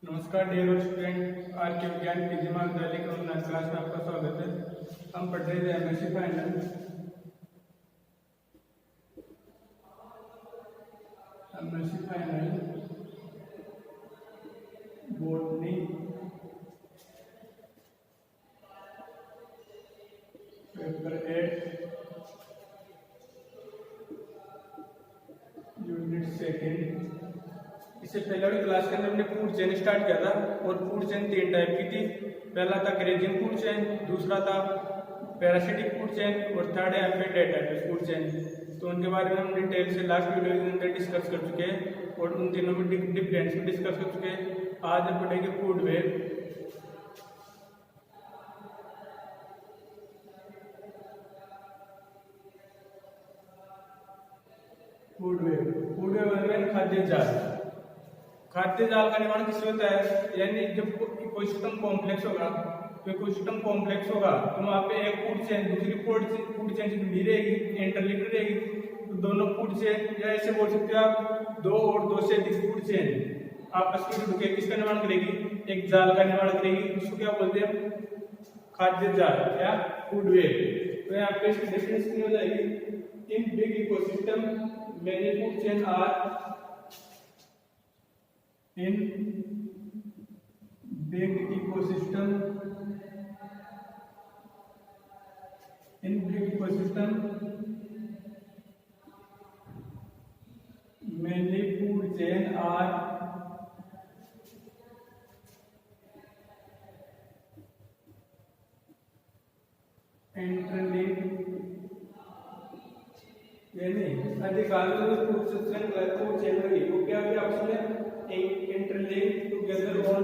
नमस्कार dear student, आज के विज्ञान पीजी महाविद्यालय के ऑनलाइन क्लास में आपका स्वागत है। हम पढ़ रहे थे MSc final botany paper 8 unit second. इससे पहले वाली क्लास के अंदर हमने फूड चेन स्टार्ट किया था और फूड चेन 3 टाइप की थी। पहला था ग्रेजिंग फूड चेन, दूसरा था पैरासिटिक फूड चेन और थर्ड है एम्फीटेटाइटस फूड चेन। तो उनके बारे में हम डिटेल से लास्ट वीडियो के अंदर डिस्कस कर चुके हैं और उन तीनों में डिफरेंस भी डिस्कस कर चुके हैं। आज हम पढ़ेंगे फूड वेब। फूड वेब खाद्य जाल। खाद्य जाल का निर्माण किससे होता है? यानी जब इकोसिस्टम कॉम्प्लेक्स होगा तो इकोसिस्टम कॉम्प्लेक्स होगा तो वहाँ पे एक फूड चेन दूसरी फूड चेन से जुड़ी रहेगी, इंटरलिंक्ड रहेगी। तो दोनों फूड चेन या ऐसे बोल सकते हो आप, दो और दो से अधिक फूड चेन आपस में जुड़ के किसका निर्माण करेगी? एक जाल का निर्माण करेगी। इसको क्या बोलते हैं? खाद्य जाल या फूड वेब। तो यहाँ पे इसकी डेफिनेशन हो जाएगी, in big ecosystem many food chain are in big ecosystem many food chain are interlinked। यानी अधिकांश फूड चेन होगी वो क्या होगी? आपस में interlinked together on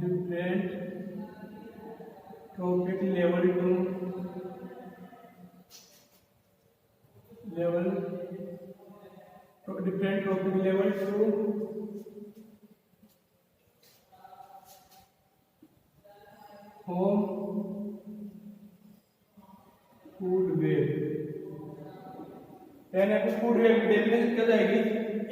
different topic level together on different topic level to home food web. यानी food web की डेफिनेशन क्या जाएगी?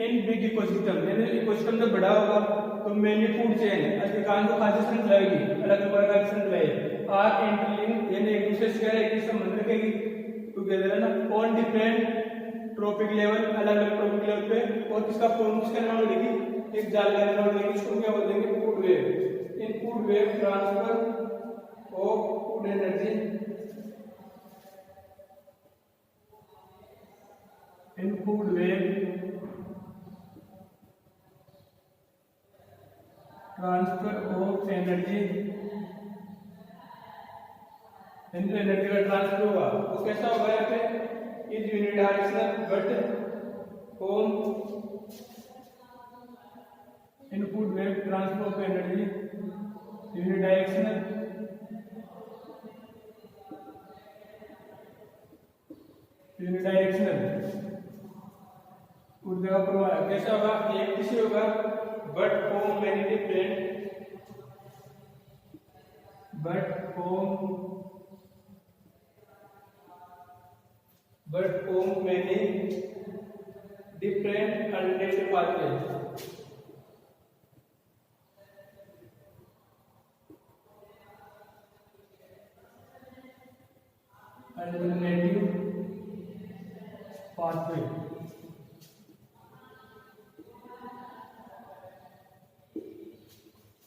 इन बिग इकोसिस्टम, यानी इकोसिस्टम जब बड़ा होगा तो मेनी फूड चेन अधिकांश खाद्य श्रृंखला होगी, अलग अलग प्रकार की श्रृंखलाएं आर इंटरलिंक्ड, यानी एक दूसरे से एक संबंध रखेगी टुगेदर, है ना, ऑन डिफरेंट ट्रॉपिक लेवल, अलग अलग ट्रॉपिक लेवल पे। और किसका निर्माण करेगी? एक जाल का निर्माण करेगी। इसको क्या बोलेंगे? Food web. In food web transfer of food energy in food web transfer of energy, energy का ट्रांसफर होगा वो कैसा होगा? यहाँ पे is unidirectional but home in food web transfer of energy unidirectional ऊर्जा का प्रवाह कैसा होगा? एक दिशा होगा but form many different alternative pathway.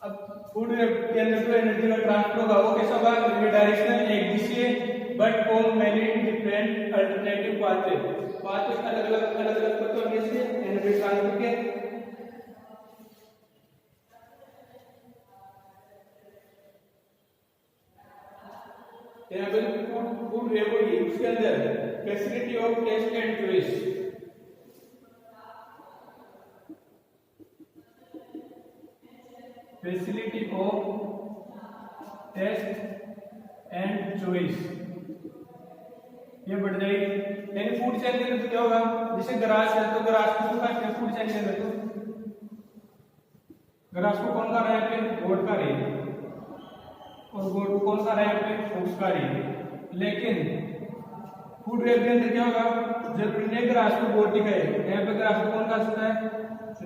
अब फूड वेब के अंदर जो एनर्जी का ट्रांसफर होगा वो कैसा होगा? यूनिडायरेक्शनल, एक दिशा but form many different alternative pathway. अलग अलग पथ होने से एनर्जी ट्रांसफर के यहाँ पे फूड वेब होगी, उसके अंदर facility of taste and choice, facility of taste and choice ये बढ़ जाएगी। यानी फूड चेन के अंदर क्या होगा, जैसे ग्रास है तो ग्रास को खाते हैं फूड चेन के अंदर, तो ग्रास को कौन खा रहा है यहाँ पे, गोट खा रही है, और गोट को कौन खा रहा है यहाँ पे, फॉक्स खा रही है। लेकिन फूड वेब के अंदर क्या होगा, जरूरी नहीं ग्रास को गोट ही खाए, यहाँ पे ग्रास को कौन खा सकता है,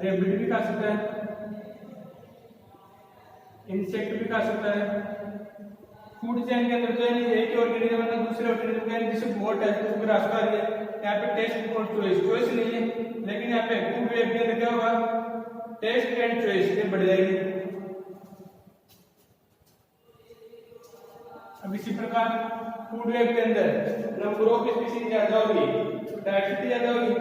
रेबिट भी खा सकता है, इंसेक्ट भी खा सकता है। फूड चेन के अंदर तो यानी एक ही ऑर्गेनिज्म है दूसरे ऑर्गेनिज्म का, जैसे गोट है तो ग्रास खा रही है, यहाँ पे टेस्ट और चॉइस नहीं है। लेकिन यहाँ पे फूड वेब के अंदर क्या होगा, टेस्ट एंड चॉइस ये बढ़ जाएगी। अब इसी प्रकार फूड वेब के अंदर नंबर ऑफ स्पीशीज ज्यादा होगी, डाइवर्सिटी ज्यादा होगी।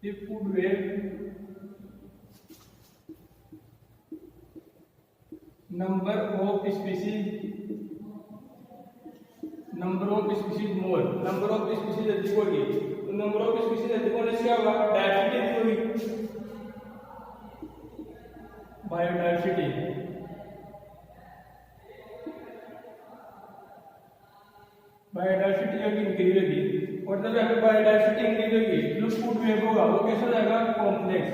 if food web number of species more, number of species अधिक होगी, तो नंबर ऑफ स्पीशीज अधिक होने से क्या होगा, डाइवर्सिटी अधिक होगी, बायोडाइवर्सिटी। बायोडाइवर्सिटी होगी इंक्रीज होगी, और जब यहाँ पे बायोडाइवर्सिटी इंक्रीज होगी जो फूड वेब होगा वो कैसा हो जाएगा, कॉम्प्लेक्स,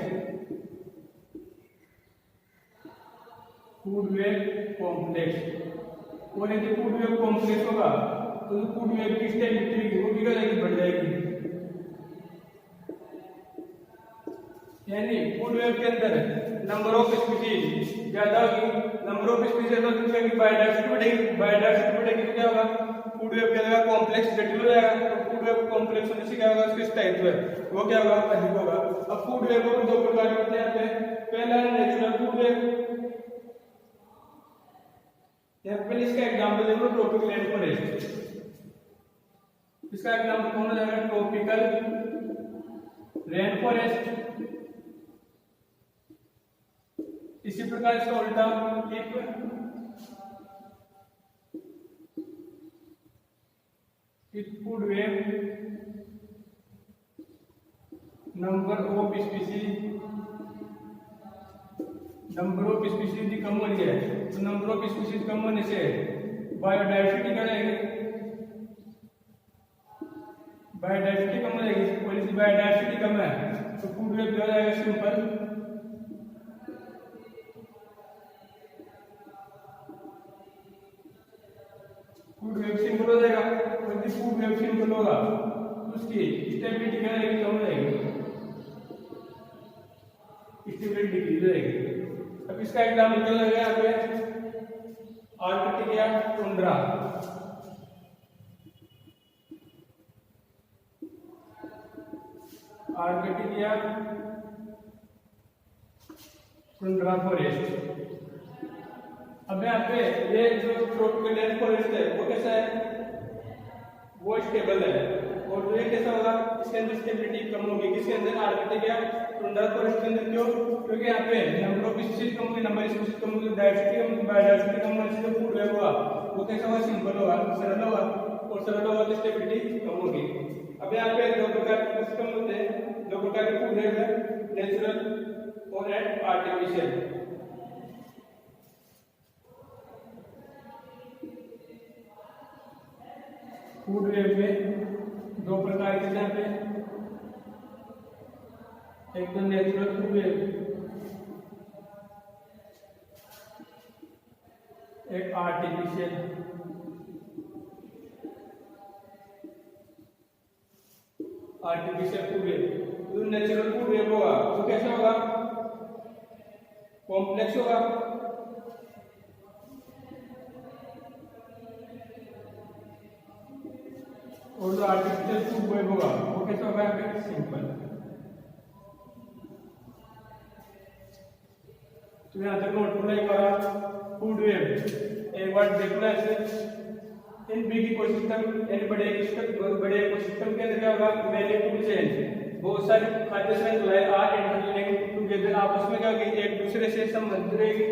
फूड वेब कॉम्प्लेक्स। और यदि फूड वेब कॉम्प्लेक्स होगा तो जो फूड वेब की स्टेबिलिटी होगी वो भी क्या जाएगी, बढ़ जाएगी। यानी फूड वेब के अंदर नंबर ऑफ स्पीशीज ज्यादा होगी, नंबर ऑफ स्पीशीज ज्यादा होगी, बायोडाइवर्सिटी बढ़ेगी, बायोडाइवर्सिटी बढ़ेगी तो क्या होगा, फूड वेब क्या होगा, कॉम्प्लेक्स जटिल हो जाएगा। तो फूड वेब कॉम्प्लेक्स होने से क्या होगा, उसके स्थायित्व है वो क्या होगा, अधिक होगा। अब फूड वेब को दो प्रकार के होते हैं यहाँ पे, पहला है नेचुरल फूड वेब, यहाँ पे इसका एग्जांपल देखो ट्रॉपिकल रेन फॉरेस्ट, इसका एग्जांपल कौन हो जाएगा, ट्रॉपिकल रेन फॉरेस्ट। इसी प्रकार इसका उल्टा, if food web number of species कम हो रही है, तो नंबर ऑफ स्पीशीज कम होने से बायोडाइवर्सिटी क्या जाएगी, बायोडाइवर्सिटी कम हो जाएगी। और यदि बायोडाइवर्सिटी कम है तो फूड वेब क्या हो जाएगा, सिंपल, फूड वेब सिंपल हो जाएगा। और यदि फूड वेब सिंपल होगा तो उसकी स्टेबिलिटी क्या जाएगी, कम हो जाएगी, स्टेबिलिटी डिक्रीज हो जाएगी। अब इसका एग्जांपल क्या लगेगा यहाँ पे, आर्कटिक या टुंड्रा, आर्कटिक या टुंड्रा फॉरेस्ट। अब यहाँ पे ये जो ट्रॉपिकल रेन फॉरेस्ट है वो कैसा है, वो स्टेबल है। और जो ये कैसा होगा, इसके अंदर स्टेबिलिटी कम होगी, किसके अंदर, आर्कटिक या टुंड्रा फॉरेस्ट के अंदर। क्यों, क्योंकि यहाँ पे नंबर ऑफ स्पीशीज कम होगी, नंबर स्पीशीज कम होगी, डाइवर्सिटी कम, बायोडाइवर्सिटी कम होने से जो फूड वेब होगा वो कैसा होगा, सिंपल होगा, सरल होगा, और सरल होगा तो स्टेबिलिटी कम होगी। अब यहाँ पे दो प्रकार के सिस्टम होते हैं, दो प्रकार के फूड वेब है, नेचुरल और आर्टिफिशियल। फूड वेब में दो प्रकार के यहाँ पे, एक तो नेचुरल फूड वेब, एक आर्टिफिशियल। आर्टिफिशियल फूड वेब, जो नेचुरल फूड वेब होगा वो कैसा होगा, कॉम्प्लेक्स होगा, और जो आर्टिफिशियल फूड वेब होगा वो कैसा होगा, सिंपल। तो यहाँ तक नोट करना, एक बार फूड वेब एक बार देखना ऐसे, इन बिग इकोसिस्टम यानी बड़े इकोसिस्टम के अंदर क्या होगा, मैनी फूड चेन, बहुत सारी खाद्य श्रृंखलाएं आर इंटरलिंक्ड टुगेदर, आपस में क्या होगी, एक दूसरे से संबंधित रहेगी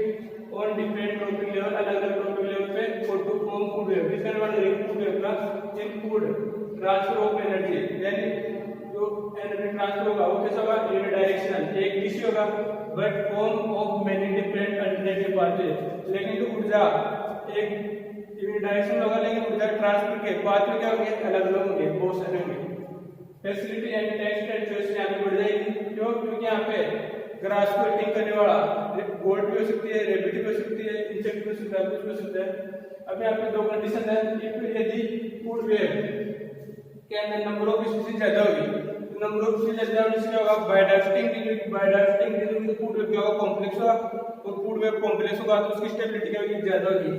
और डिफरेंट ट्रॉपिक लेवल, अलग अलग ट्रॉपिक लेवल पे for to form food web. This food web का in food transfer of energy, यानी जो एनर्जी ट्रांसफर होगा वो कैसा होगा, यूनिडायरेक्शनल, एक दिशा होगा, but form of many different alternative pathway. लेकिन जो ऊर्जा एक यूनिडायरेक्शनल होगा, लेकिन ऊर्जा ट्रांसफर के पाथवे क्या होंगे, अलग अलग होंगे, बहुत सारे होंगे। Facility and taste and choice यहाँ पे बढ़ जाएगी, क्यों, क्योंकि यहाँ पे ग्रास को हिटिंग करने वाला गोल्ड भी हो सकती है, रेबिट भी हो सकती है, इंसेक्ट भी हो सकता है, कुछ भी हो सकता है। अब यहाँ पे दो कंडीशन है, यदि फूड वेव के अंदर नंबर ऑफ स्पीशीज ज्यादा होगी, तो नंबर ऑफ स्पीशीज ज्यादा होने से क्या होगा, बायोडाइवर्सिटी इंक्रीज, फूड वेव क्या होगा, कॉम्प्लेक्स होगा, और फूड वेव कॉम्प्लेक्स होगा तो उसकी स्टेबिलिटी क्या होगी, ज्यादा होगी।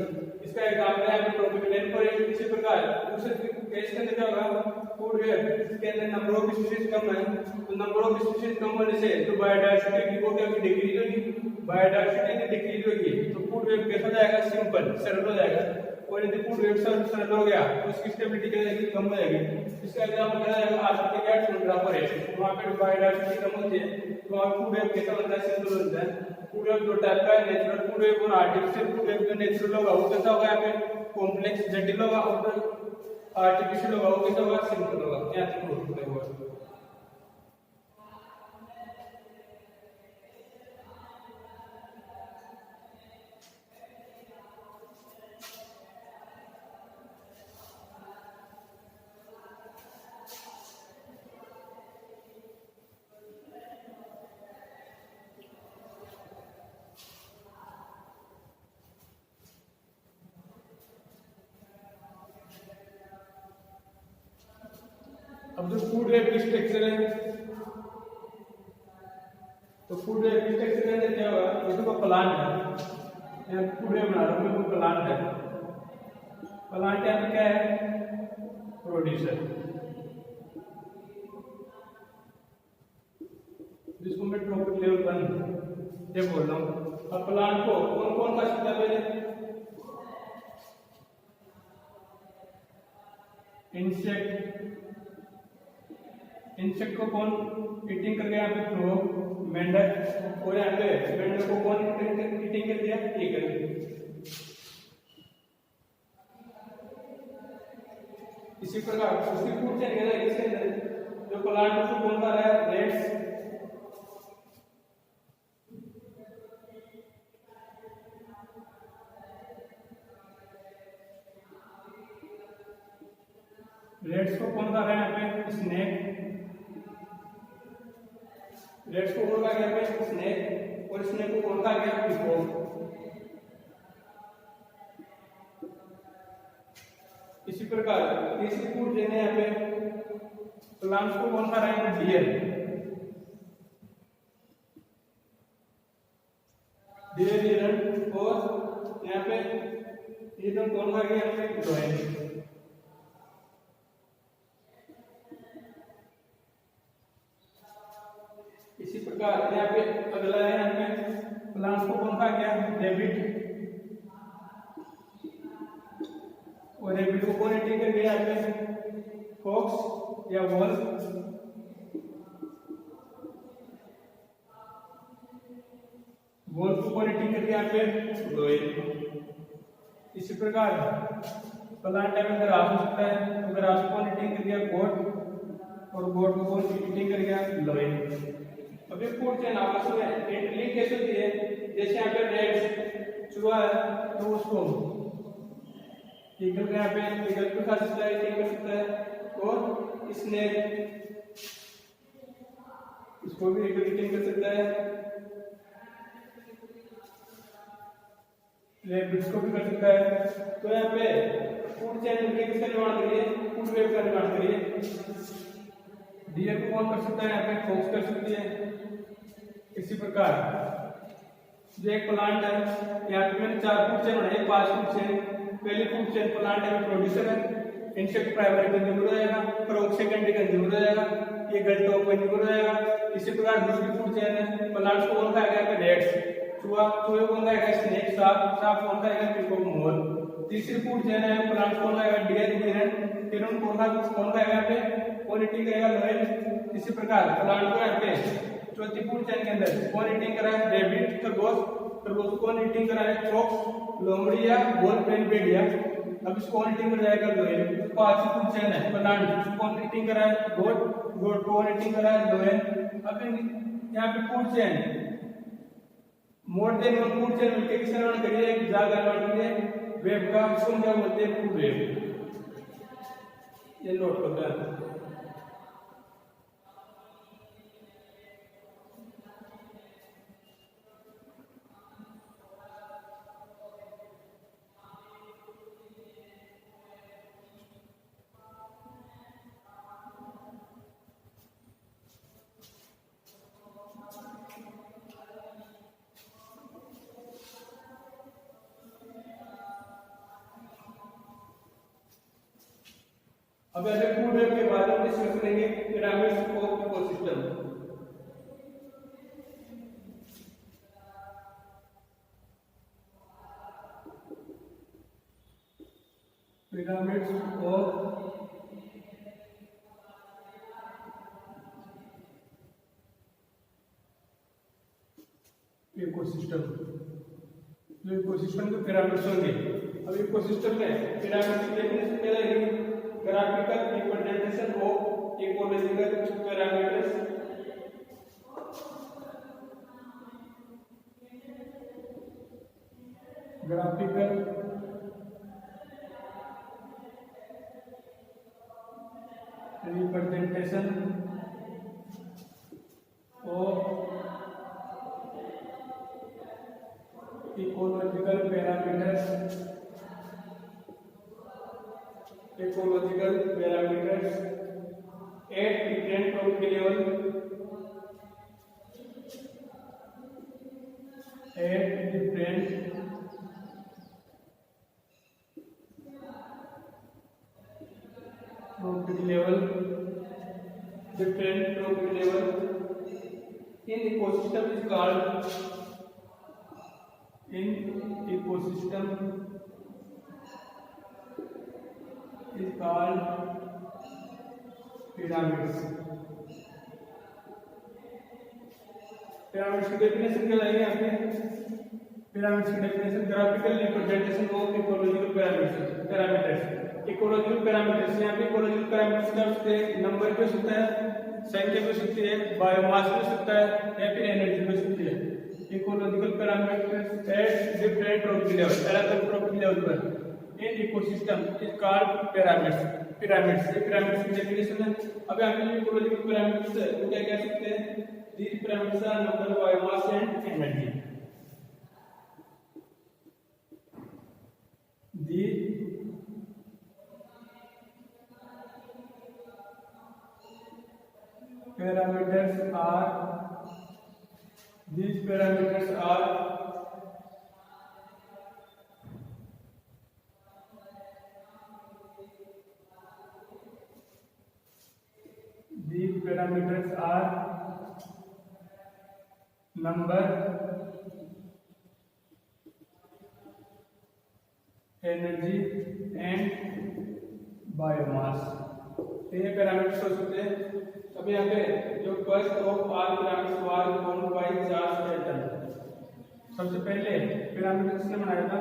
इसका एग्जांपल है प्रोपेगेशन पर। इसी प्रकार दूसरे केस के अंदर क्या होगा, फूड वेव के अंदर नंबर ऑफ स्पीशीज कम है, तो नंबर ऑफ स्पीशीज कम होने से तो बायोडाइवर्सिटी की वो क्या होगी, डिक्रीज होगी, बायोडाइवर्सिटी डिक्रीज होगी तो फूड वेव कैसा हो जाएगा, सिंपल, सरल हो जाएगा। और यदि फूड वेव सरल हो गया तो उसकी स्टेबिलिटी क्या जाएगी, कम हो जाएगी। इसका एग्जांपल क्या जाएगा, आर्कटिक या टुंड्रा फॉरेस्ट, वहां पे बायोडाइवर्सिटी कम होती है तो वहां फूड वेव कैसा बनता है, सिंपल बनता है। फूड वेव दो टाइप का है, नेचुरल फूड वेव और आर्टिफिशियल फूड वेव। जो नेचुरल होगा वो कैसा होगा, यहाँ पे कॉम्प्लेक्स जटिल होगा, और आर्टिफिशियल होगा वो कैसा होगा, सिंपल होगा। यहाँ तक होगा। अब जो फूड वेव की स्ट्रक्चर है, तो फूड वेव की स्ट्रक्चर के अंदर क्या होगा, जैसे कोई प्लांट है, मैं फूड वेव बना रहा हूँ, कोई प्लांट है, प्लांट यहाँ पे क्या है, प्रोड्यूसर, जिसको मैं ट्रॉपिक लेवल 1 ये बोल रहा हूँ। अब प्लांट को कौन कौन खा सकता है, पहले इंसेक्ट को कौन ईटिंग कर गया, यहाँ पे फ्रॉग, मेंढक, और यहाँ पे मेंढक को कौन ईटिंग कर दिया, ईगल। इसी प्रकार उसकी फूड चेन है, इसके अंदर जो प्लांट को कौन खा रहा है, रेट्स, रेट्स को कौन खा रहा है, यहाँ पे स्नेक, रेट्स को कौन खा गया, यहाँ पे स्नेक, और स्नेक को कौन खा गया, पिकॉक। इसी प्रकार तीसरी फूड चेन है, यहाँ पे प्लांट्स को कौन खा रहा है, डियर, हिरन, और यहाँ पे हिरन कौन खा गया, यहाँ पे डॉग। इसी प्रकार यहाँ पे अगला है, यहाँ पे प्लांट्स को कौन खा गया, रेबिट, और रेबिट को कौन ईटिंग कर गया, यहाँ पे फॉक्स या वॉल्फ, वॉल्फ को कौन ईटिंग कर गया, यहाँ पे लोयल। इसी प्रकार प्लांट टाइप में ग्रास हो सकता है, तो ग्रास को कौन ईटिंग कर गया, गोट, और गोट को कौन ईटिंग कर गया, लोयल। अब ये फूड चेन आपस में इंटरलिंक कैसे होती है, जैसे यहाँ पे रेट्स, चूहा है तो उसको ईगल का यहाँ पे ईगल को खा सकता है, ईटिंग कर सकता है, और स्नेक इसको भी ईगल ईटिंग कर सकता है, रेबिट्स को भी कर सकता है। तो यहाँ पे फूड चेन में किसका निर्माण करिए, फूड वेव का निर्माण करिए। डियर को कौन कर सकता है, यहाँ पे फॉक्स कर सकती है। इसी प्रकार जो एक प्लांट है, यहाँ पे मैंने 4 फूड चेन बनाई, 5 फूड चेन। पहली फूड चेन प्लांट है, प्रोड्यूसर है, इंसेक्ट प्राइमरी कंज्यूमर हो जाएगा, फ्रॉग सेकेंडरी कंज्यूमर हो जाएगा, ये गल टॉप कंज्यूमर हो जाएगा। इसी प्रकार दूसरी फूड चेन है, प्लांट्स को कौन खाएगा, रेट्स, चूहा, चूहे कौन खाएगा, स्नेक, सांप कौन खाएगा, पिकॉक, मोर। तीसरी फूड चेन है, प्लांट्स कौन खाएगा, डियर, हिरन कौन खाएगा, यहाँ पे कौन ईटिंग करेगा, लोयल। इसी प्रकार प्लांट को यहाँ पे चौथी फूड चेन के अंदर कौन ईटिंग करा है, रेबिट, खरगोश, खरगोश कौन ईटिंग करा है, फॉक्स, लोमड़ी या गोल पेन भेड़िया। अब इसको कौन ईटिंग कर जाएगा, लोयल। पांचवी फूड चेन है, प्लांट कौन ईटिंग करा है, गोट, रोड को ओवरहीटिंग करा है लो है। अब यहाँ पे food chain more than one food chain मिलकर किस निर्माण करिए एक जाल निर्माण करिए वेब का, उसको क्या बोलते हैं फूड वेब। ये नोट करते हैं। अब ऐसे फूड वेब के बारे में डिस्कस करेंगे pyramids of ecosystem. Pyramids of ecosystem, जो इकोसिस्टम के पिरामिड्स होंगे। अब इकोसिस्टम में पिरामिड की डेफिनेशन क्या रहेगी? Graphical representation of ecological parameters graphical representation of ecological parameters at different probability level at different probability level in ecosystem is called pyramids। Pyramids की definition क्या लाएंगे यहाँ पे? पिरामिड्स की definition graphical representation of ecological parameters. Ecological parameters यहाँ पे ecological parameters का उसके नंबर भी हो सकता है, संख्या भी हो सकती है, बायोमास भी हो सकता है या फिर एनर्जी भी हो सकती है। Ecological parameters at different probability level, अलग-अलग प्रोबेबिलिटी लेवल पर in ecosystem is called pyramids. ये पिरामिड्स की डेफिनेशन है। अब यहाँ पे इकोलॉजिकल पिरामिड्स है वो क्या कह सकते हैं? These pyramids are number, biomass and energy. These parameters are number, energy and biomass। ये पैरामीटर्स हो सकते हैं। अब यहाँ पे जो first of all pyramids was found by Charles Elton. सबसे पहले पिरामिड किसने बनाया था?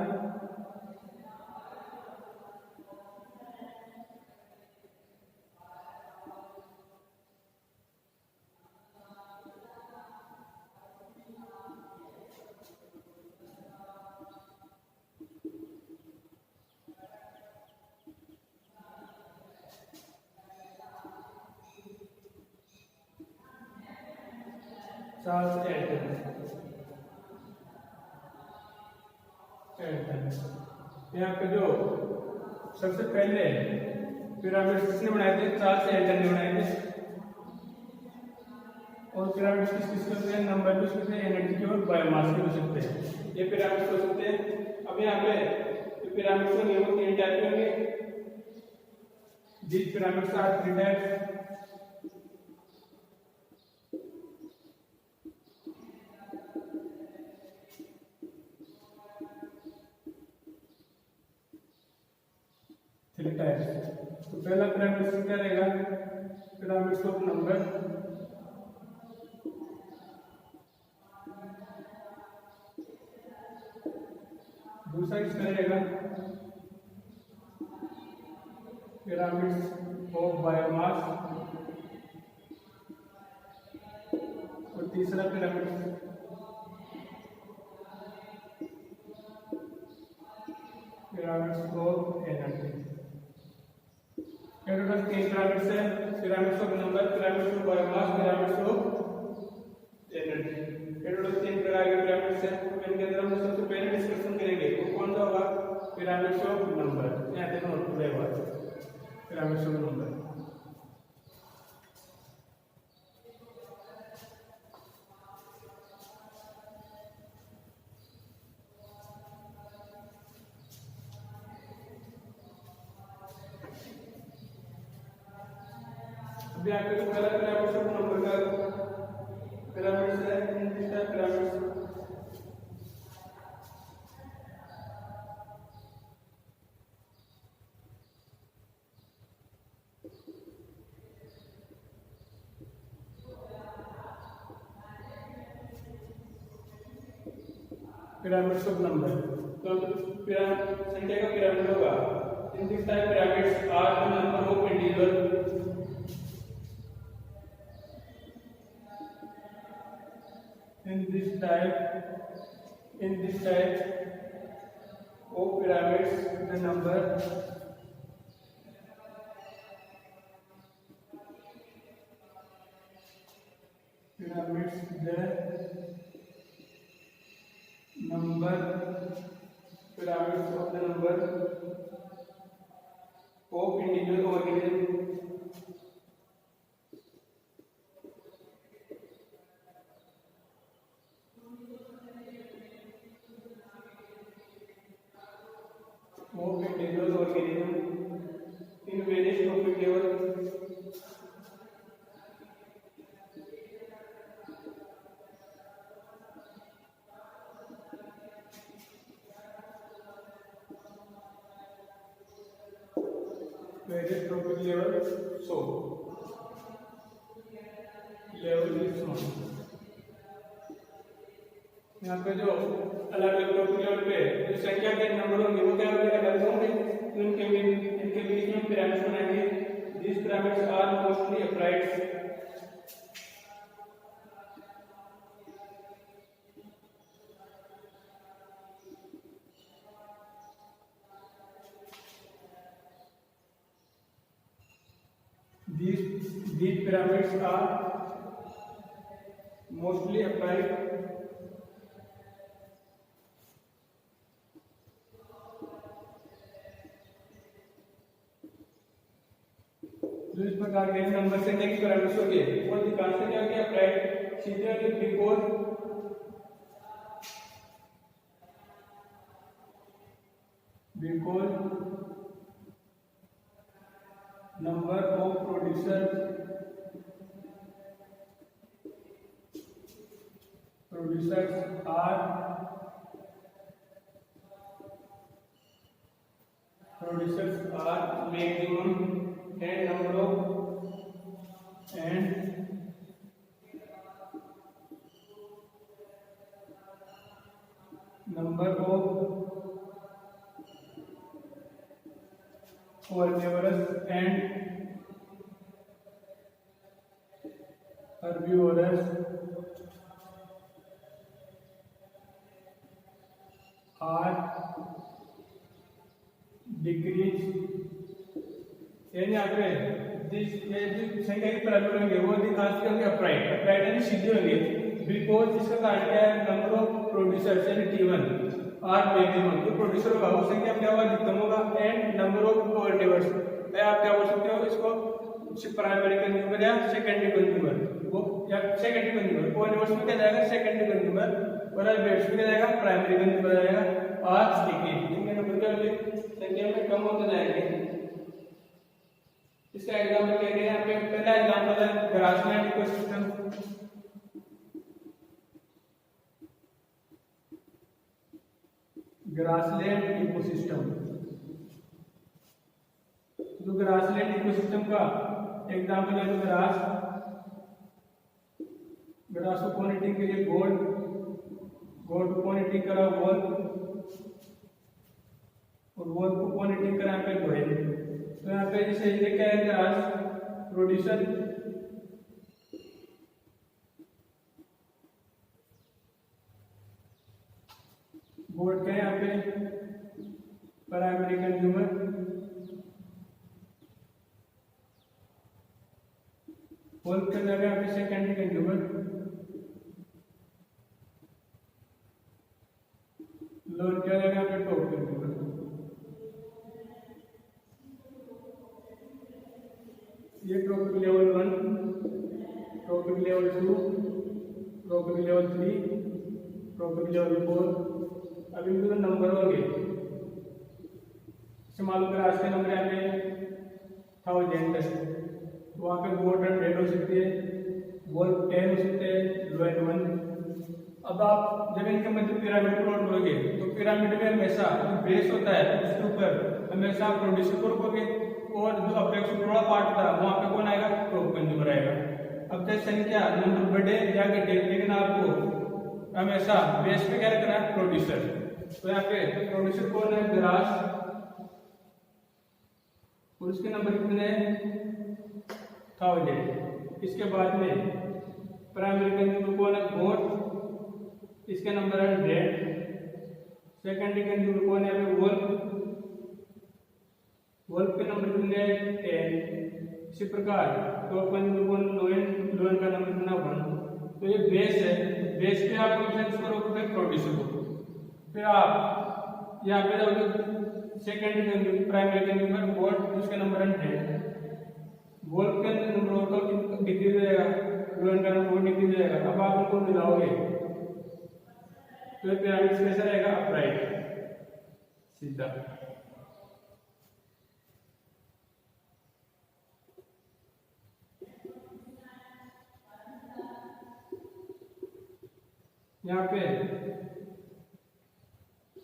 Charles Elton. यहाँ पे जो सबसे पहले पिरामिड किसने बनाए थे? चार्ल्स एल्टन ने बनाए थे। और पिरामिड किस करते हैं? नंबर भी हो सकते हैं, एनर्जी के और बायोमास के हो सकते हैं। ये पिरामिड हो सकते हैं। अब यहाँ पे पिरामिड के नियम 3 टाइप के होंगे। these pyramids are 3 types। तो पहला पिरामिड क्या रहेगा? पिरामिड्स ऑफ नंबर, दूसरा किसका रहेगा? पिरामिड्स ऑफ बायोमास, तीसरा pyramid of energy. Total 3 pyramids है, pyramids of number, pyramids of biomass, pyramids of energy. Total 3 प्रकार के पिरामिड्स है। इनके अंदर हम सबसे पहले डिस्कशन करेंगे वो कौन सा होगा, पिरामिड्स ऑफ नंबर। यहाँ पे नोट पूरे बात पिरामिड्स ऑफ नंबर। अभी आपके जो पहला पिरामिड ऑफ नंबर का पिरामिड है, तीसरा पिरामिड पिरामिड्स ऑफ नंबर। तो संख्या का पिरामिड होगा। In this type pyramids are the number of individual in this type of pyramids the number pyramids the number pyramids of the number of individual organisms of individual organism in various tropic levels so level is known। यहाँ पे जो अलग अलग topic level पे जो संख्या के number होंगे वो क्या होंगे, इनके बीच में पिरामिड्स बनाएंगे। These pyramids are mostly upright these pyramids are mostly upright जो इस प्रकार के नंबर से नेक्स्ट पिरामिड्स हो गए वो अधिकांश से क्या किया अप्राइट सीधे because number of producers are maximum and number of carnivorous and herbivorous are decreased। यानी यहाँ पे जिस संख्या के पिरामिड होंगे वो अधिकांश होंगे अप्राइट यानी सीधे होंगे। बिकॉज इसका कारण क्या है, नंबर ऑफ प्रोड्यूसर्स यानी T1 आर मैक्सिमम, जो प्रोड्यूसर होगा वो संख्या क्या होगा अधिकतम होगा, एंड नंबर ऑफ कोऑर्डिनेटर्स आप क्या बोल सकते हो इसको प्राइमरी कंज्यूमर या सेकेंडरी कंज्यूमर, वो या सेकेंडरी कंज्यूमर। कोऑर्डिनेटर्स में क्या जाएगा सेकेंडरी कंज्यूमर और अल्फाबेट्स में क्या जाएगा प्राइमरी कंज्यूमर जाएगा। आज देखिए इनके नंबर क्या होंगे संख्या में कम होते जाएंगे। इसका एग्जांपल क्या है, यहाँ पे पहला एग्जांपल है ग्रासलैंड इकोसिस्टम। ग्रासलैंड इकोसिस्टम, जो ग्रासलैंड इकोसिस्टम का एग्जांपल है तो ग्रास को पॉइंटिंग के लिए गोल्ड को पॉइंटिंग करा वॉल और वॉल को पॉइंटिंग करा पे गोल्ड। तो यहाँ पे जैसे ये क्या है ग्रास प्रोड्यूसर बोर्ड का यहाँ पे प्राइमरी कंज्यूमर, होल का जगह यहाँ पे सेकेंडरी कंज्यूमर, लोअर का जगह यहाँ पे टॉप कंज्यूमर। ये topic level 1, topic level 2, topic level 3, topic level 4। अभी इनके तो नंबर होंगे, मालूम करा आज के नंबर यहाँ पे 1000 है, वहाँ पे बोर्ड 100 हो सकती है, बोल 10 हो सकते हैं, लोअर 1। अब आप जब इनके मध्य पिरामिड प्लॉट करोगे तो पिरामिड में हमेशा जो बेस होता है उसके ऊपर हमेशा आप प्रोड्यूसर को रखोगे, और जो अपेक्स थोड़ा पार्ट था वहाँ पे कौन आएगा, टॉप कंज्यूमर आएगा। अब चाहे संख्या नंबर बढ़े या घटे, लेकिन आपको हमेशा बेस पे क्या रखना है, प्रोड्यूसर। तो यहाँ पे प्रोड्यूसर कौन है, ग्रास, और उसके नंबर कितने हैं, 1000। इसके बाद में प्राइमरी कंज्यूमर कौन है, गोट, इसके नंबर है 100। सेकेंडरी कंज्यूमर कौन है, वोल्फ, वोल्फ के नंबर कितने हैं, 10। इसी प्रकार टॉप कंज्यूमर कौन, लोएन, लोएन का नंबर कितना, 1। तो ये बेस है, बेस पे आप चेंज करोगे प्रोड्यूसर को। फिर आप यहाँ पे जाओगे सेकेंडरी कंज्यूमर, प्राइमरी कंज्यूमर गोट, उसके नंबर 100। वोल्फ के नंबर को डिक्रीज हो जाएगा, लोएन का नंबर डिक्रीज हो जाएगा। अब आप उनको मिलाओगे तो पिरामिड कैसा रहेगा, अपराइट, सीधा। यहाँ पे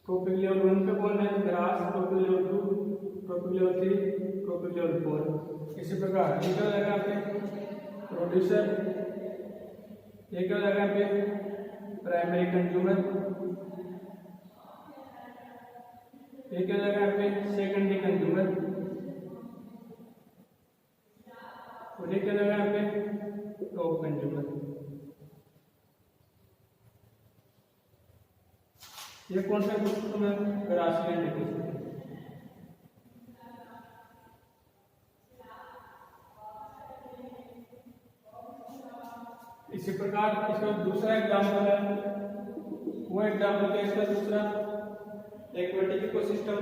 टॉपिक लेवल 1 पे कौन है, grass, topic level 2, topic level 3, topic level 4। इसी प्रकार ये क्या हो जाएगा यहाँ पे, प्रोड्यूसर, ये क्या हो जाएगा यहाँ पे, प्राइमरी कंज्यूमर, ये क्या हो जाएगा यहाँ पे, सेकेंडरी कंज्यूमर, और ये क्या हो जाएगा यहाँ पे, टॉप कंज्यूमर। ये कौन सा सिस्टम है, ग्रासलैंड इकोसिस्टम। इसी प्रकार इसका दूसरा एग्जाम्पल है, वो एग्जाम्पल है इसका दूसरा, एक्वेटिक इकोसिस्टम।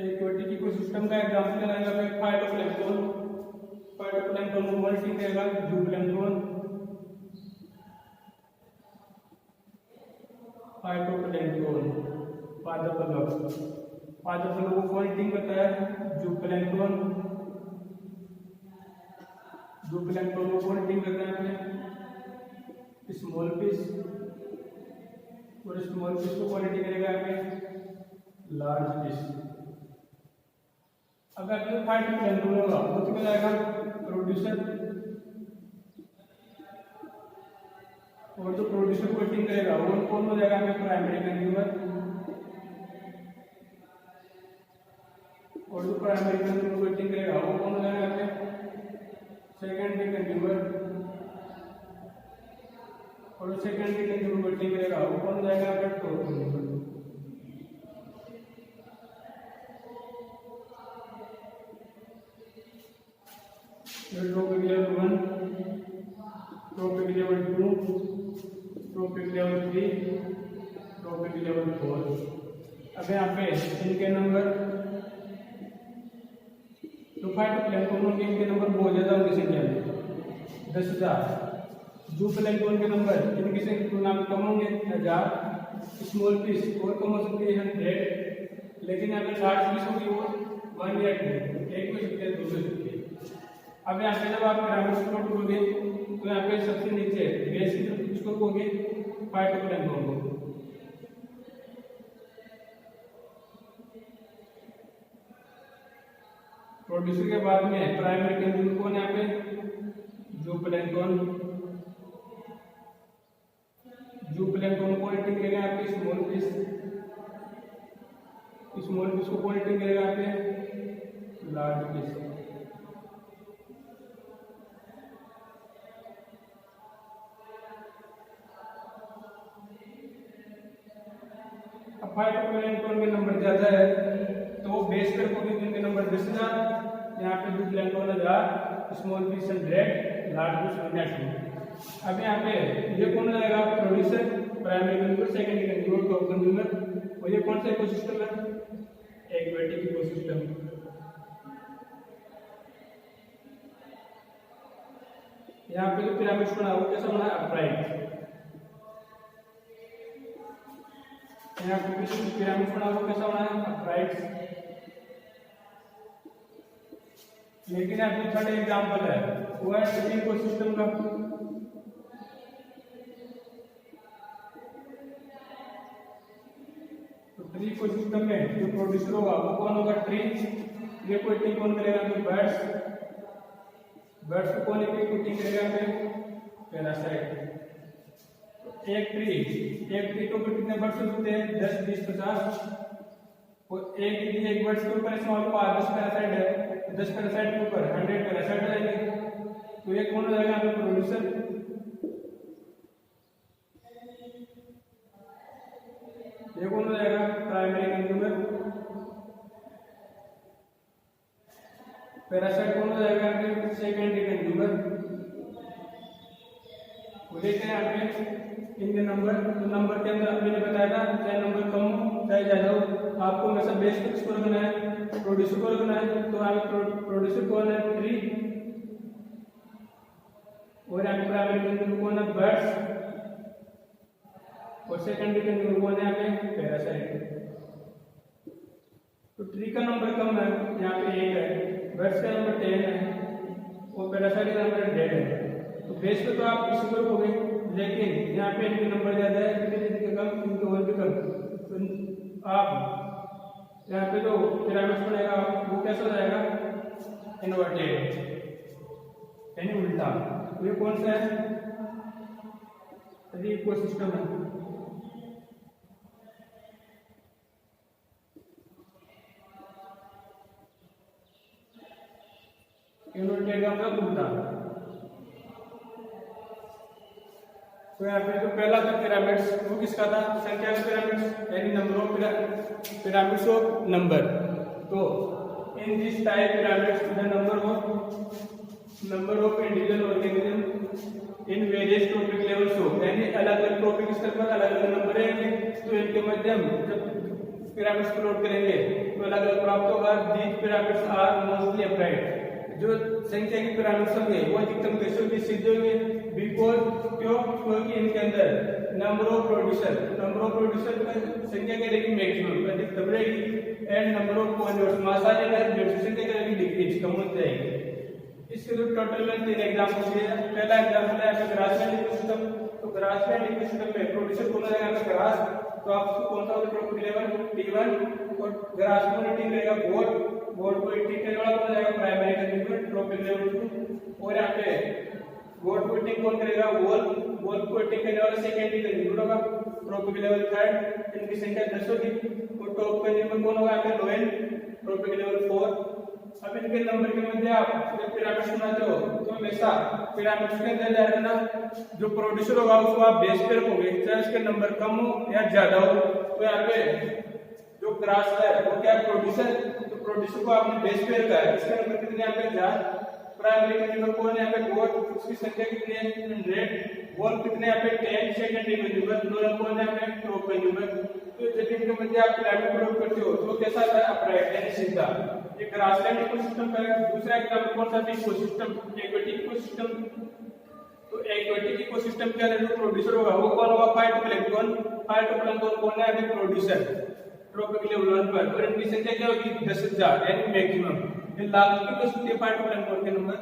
एक्वेटिक इकोसिस्टम का एग्जाम्पल है फाइटोप्लैंक्टन, फाइटोप्लैंक्टन को मल्टी करेगा जूप्लैंक्टन, फाइटोप्लैंक्टन, पादप पादप को पॉइंटिंग करता है जूप्लैंक्टन, जूप्लैंक्टन को पॉइंटिंग करता है स्मॉल फिश, और स्मॉल फिश को पॉइंटिंग करेगा लार्ज फिश। अगर जो फाइटोप्लैंक्टन होगा वो क्या जाएगा, प्रोड्यूसर, और जो प्रोड्यूसर को टिंग करेगा वो कौन हो जाएगा, प्राइमरी कंज्यूमर, और जो प्राइमरी कंज्यूमर को टिंग करेगा वो कौन हो जाएगा, सेकेंडरी कंज्यूमर, और सेकेंडरी कंज्यूमर को टिंग करेगा वो कौन हो जाएगा, top consumer. Topic level 1, topic level 2, topic level 3, topic level 4। अब यहाँ पे इनके नंबर, तो फाइटोप्लैंक्टन के इनके नंबर बहुत ज्यादा होंगे संख्या में, 10,000। जूप्लैंक्टन के नंबर इनकी संख्या तुलना में कम होंगे, 1000। स्मॉल फिश और कम हो सकती है 100, लेकिन यहाँ पे लार्ज फिश होगी वो 1 या 2, एक में सकते हैं, 2 में सकते हैं। अब यहाँ पे जब आप पिरामिड प्लॉट करोगे तो यहाँ पे सबसे नीचे बेस की तरफ किसको कहोगे, फाइटोप्लैंक्टन को। प्रोड्यूसर के बाद में प्राइमरी कंज्यूमर कौन है, यहाँ पे जूप्लैंक्टन, जूप्लैंक्टन को पॉइंटिंग करेगा यहाँ पे स्मॉल फिश, स्मॉल फिश को पॉइंटिंग करेगा यहाँ पे लार्ज फिश। फाइव ट्रिपल कौन के नंबर ज्यादा है तो वो बेस पेयर को भी उनके नंबर 10,000, यहाँ पे डुप्ल and 1000, small piece 100, large piece 102। अब यहाँ पे ये कौन रहेगा producer, primary consumer, secondary consumer, top consumer, और ये कौन सा इकोसिस्टम है, एक्वेटिक इकोसिस्टम। यहाँ पे जो पिरामिड बना वो कैसा बना है, अपराइट। यहाँ पे पिरामिड बना वो कैसा बना है, अपराइट। लेकिन यहाँ पे थर्ड एग्जाम्पल है वो है ट्री इकोसिस्टम का। तो ट्री इकोसिस्टम में जो प्रोड्यूसर होगा वो कौन होगा, ट्री। ये कोटिंग कौन करेगा, तो बर्ड्स। बर्ड्स को कौन कोटिंग करेगा, पैरासाइट। एक ट्री के ऊपर कितने बर्ड्स होते हैं, 10, 20, 50। और एक बर्ड्स के ऊपर स्मॉल 10 पैरासाइट है, 10 पैरासाइट के ऊपर 100 पैरासाइट रहेंगे। तो ये कौन हो जाएगा, प्रोड्यूसर। ये कौन हो जाएगा, प्राइमरी कंज्यूमर। पैरासाइट कौन हो जाएगा, सेकेंडरी कंज्यूमर। देखते हैं यहाँ पे इनके नंबर, तो नंबर के अंदर मैंने बताया था चाहे नंबर कम हो चाहे ज्यादा हो, आपको हमेशा बेस किसको रखना है, प्रोड्यूसर को रखना है। तो यहाँ प्रोड्यूसर कौन है, ट्री। और यहाँ पे प्राइमरी कंज्यूमर कौन है, बर्ड्स। और सेकेंडरी कंज्यूमर कौन है, यहाँ पे पैरासाइट। तो ट्री का नंबर कम है, यहाँ पे 1 है, बर्ड्स का नंबर 10 है, और पैरासाइट का नंबर 100 है। तो बेस पे तो आप इसी को रखोगे, लेकिन यहाँ पे इनके नंबर ज्यादा है, इनके कम, इनके और भी कम। तो आप यहाँ पे जो पिरामिड बनेगा वो कैसा हो जाएगा, इन्वर्टेड, यानी उल्टा। तो ये कौन सा है, इकोसिस्टम है। इन्वर्टेड का मतलब उल्टा। तो यहाँ पे जो पहला था पिरामिड्स वो किसका था, संख्या का पिरामिड्स, यानी number of pyramids of number. तो in this type pyramids the number of individual organism in various trophic levels हो, यानी अलग अलग ट्रॉपिक स्तर पर अलग अलग नंबर रहेंगे। तो इनके मध्य हम जब पिरामिड्स प्लॉट करेंगे तो अलग अलग प्राप्त होगा। These pyramids are mostly upright, जो संख्या की पिरामिड्स होंगे वो अधिकतम कैसे होगी, सीधे होंगे। बिकॉज क्यों, क्योंकि इनके अंदर नंबर ऑफ प्रोड्यूसर का संख्या क्या रहेगी, मैक्सिमम अधिकतम रहेगी। एंड नंबर ऑफ कॉन्वर्ट्स मास आ जाएगा, संख्या क्या रहेगी, डिक्रीज कम हो जाएगी। इसके जो टोटल में 3 एग्जांपल दिए हैं। पहला एग्जांपल है ग्रासलैंड इकोसिस्टम। तो ग्रासलैंड इकोसिस्टम में प्रोड्यूसर कौन रहेगा, ग्रास। तो आपको कौन सा ट्रॉपिक लेवल, T1, और ग्रास को ईटिंग करेगा बोर्ड को ईटिंग करने वाला कौन रहेगा, प्राइमरी कंज्यूमर, ट्रॉपिक लेवल 2। और यहाँ पे बोर्ड को ईटिंग कौन करेगा, वॉल को ईटिंग करने वाला सेकेंडरी कंज्यूमर होगा, ट्रॉपिक लेवल 3। इनकी संख्या 10 होगी। और टॉप कंज्यूमर कौन होगा, यहाँ पे लोएन, ट्रॉपिक लेवल 4। अब इनके नंबर के मध्य आप जब पिरामिड बनाते हो तो हमेशा पिरामिड के अंदर ध्यान रखना जो प्रोड्यूसर होगा उसको आप बेस पे रखोगे, चाहे उसके नंबर कम हो या ज्यादा हो। तो यहाँ पे जो ग्रास है वो क्या प्रोड्यूसर, तो प्रोड्यूसर को आपने बेस पे रखा है। इसके नंबर कितने, यहाँ पे 4। प्राइमरी कंज्यूमर कौन है, यहाँ पे गोड, उसकी संख्या कितनी है, 100। वॉल कितने, यहाँ पे 10। सेकेंडरी कंज्यूमर लोअर कौन है, यहाँ पे टॉप कंज्यूमर। तो जब इनके मध्य आप पिरामिड प्लॉट करते हो तो कैसा आता है, अपराइट यानी सीधा। ये ग्रासलैंड इकोसिस्टम का है। दूसरा एग्जांपल कौन सा है, इकोसिस्टम, एक्वेटिक इकोसिस्टम। तो एक्वेटिक इकोसिस्टम के अंदर जो प्रोड्यूसर होगा वो कौन होगा, फाइटोप्लैंक्टन कौन है, अभी प्रोड्यूसर ट्रॉपिक लेवल 1 पर। और इनकी संख्या क्या होगी, 10,000 यानी मैक्सिमम। ये लाख की होती है फाइटोप्लैंक्टन के नंबर।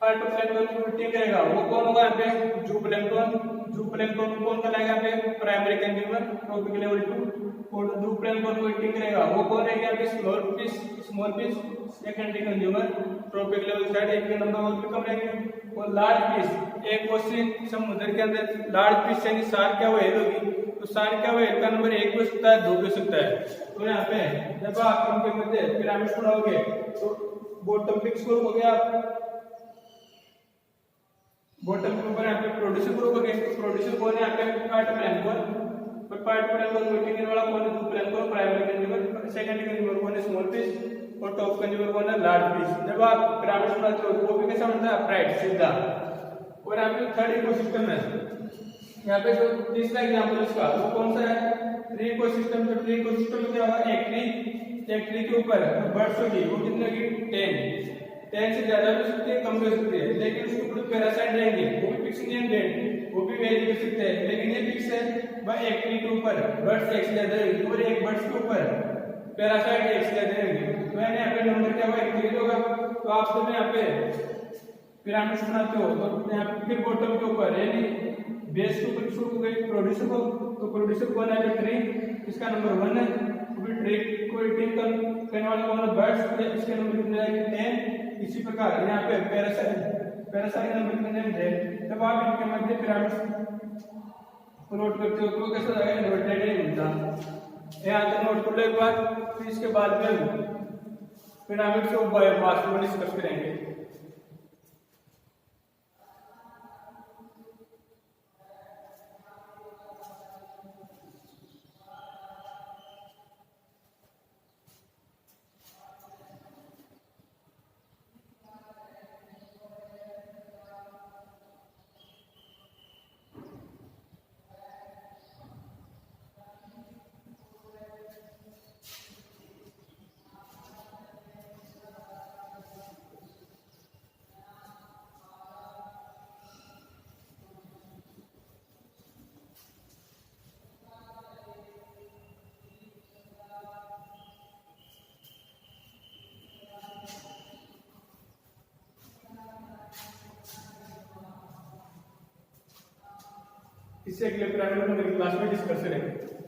फाइटोप्लैंक्टन को ईटिंग करेगा वो कौन होगा, यहाँ पे जूप्लैंक्टन कौन कहलाएगा, यहाँ पे प्राइमरी कंज्यूमर, ट्रॉपिक लेवल 2। और जूप्लैंक्टन को ईटिंग करेगा वो कौन है, यहाँ पे small fish, secondary consumer, trophic level 3। इनके नंबर और भी कम रहेंगे। और लार्ज फिश, एक क्वेश्चन समुद्र के अंदर लार्ज फिश यानी शार्क क्या व्हेल होगी, तो शार्क क्या व्हेल का नंबर 1 भी हो सकता है, 2 भी हो सकता है। तो यहाँ पे जब आप इनके मध्य पिरामिड बनाओगे तो बॉटम फिक्स करोगे आप, बॉटम के ऊपर यहाँ पे प्रोड्यूसर को रखोगे। प्रोड्यूसर कौन है, यहाँ पे फाइटोप्लैंक्टन। पर पार्टिकुलर वर्टिकल वाला कौन है, टू प्लेन को प्राइमरी कंज्यूमर, सेकेंडरी कंज्यूमर कौन है, स्मॉल फिश, और टॉप कंज्यूमर कौन है, लार्ज फिश। जब आप पिरामिड बनाते हो वो भी कैसा बनता है, अपराइट, सीधा। और यहाँ पे थर्ड इकोसिस्टम है, यहाँ पे जो तीसरा एग्जांपल इसका वो कौन सा है, ट्री इकोसिस्टम। तो ट्री इकोसिस्टम में क्या होगा, एक ट्री के ऊपर बर्ड्स होगी, वो कितने होगी, 10 से ज्यादा भी हो सकती है, कम भी हो सकती है, लेकिन उसके ऊपर पैरासाइट रहेंगे, वो भी फिक्स नहीं है रेट, वो भी वेरी कर सकते हैं, लेकिन ये फिक्स है भाई, एक ट्री के ऊपर बर्ड्स एक से ज्यादा रहेगी, और एक बर्ड्स के ऊपर पैरासाइट एक से ज्यादा रहेंगे। तो यहाँ पे नंबर क्या होगा, इंक्रीज होगा। तो आप जब यहाँ पे पिरामिड बनाते हो तो यहाँ पे फिर बॉटम के ऊपर यानी बेस के ऊपर शुरू हो गई प्रोड्यूसर को, तो प्रोड्यूसर कौन है, ट्री, इसका नंबर 1 है। फिर ट्री को ईटिंग करने वाला कौन है, बर्ड्स, इसका नंबर कितना है, 10। इसी प्रकार यहाँ पे पैरासाइट नंबर कितने हैं, जब आप इनके मध्य पिरामिड नोट करते हो तो कैसा जाएगा, इन्वर्टेड नहीं मिलता। यहाँ तक नोट कर लो एक बार, फिर इसके बाद में पिरामिड से बायोमास को डिस्कस करेंगे। इससे अगले पिरामिड में क्लास में डिस्कस करेंगे।